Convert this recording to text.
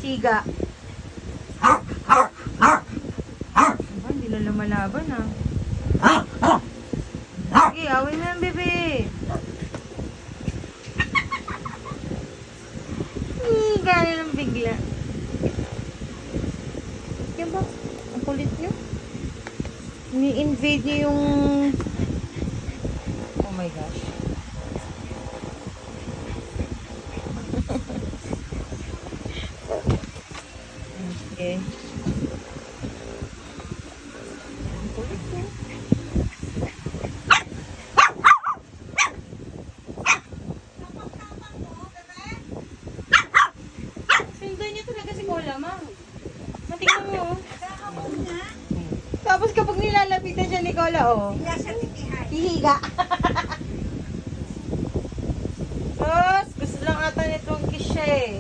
siga. Hindi na lumalaban ah. Sige, awin mo yan, bebe. Gano'n lang bigla. Yan ba? Ang kulit nyo. Ni-invade nyo yung... Oh my gosh. Okay. Ang kulit nyo. Sundan nyo talaga si Cola, ma'am. Matingnan mo, oh. Tapos kapag nilalapitan siya ni Cola, oh. Hihiga. Tapos, gusto lang ata nitong kiss siya, eh.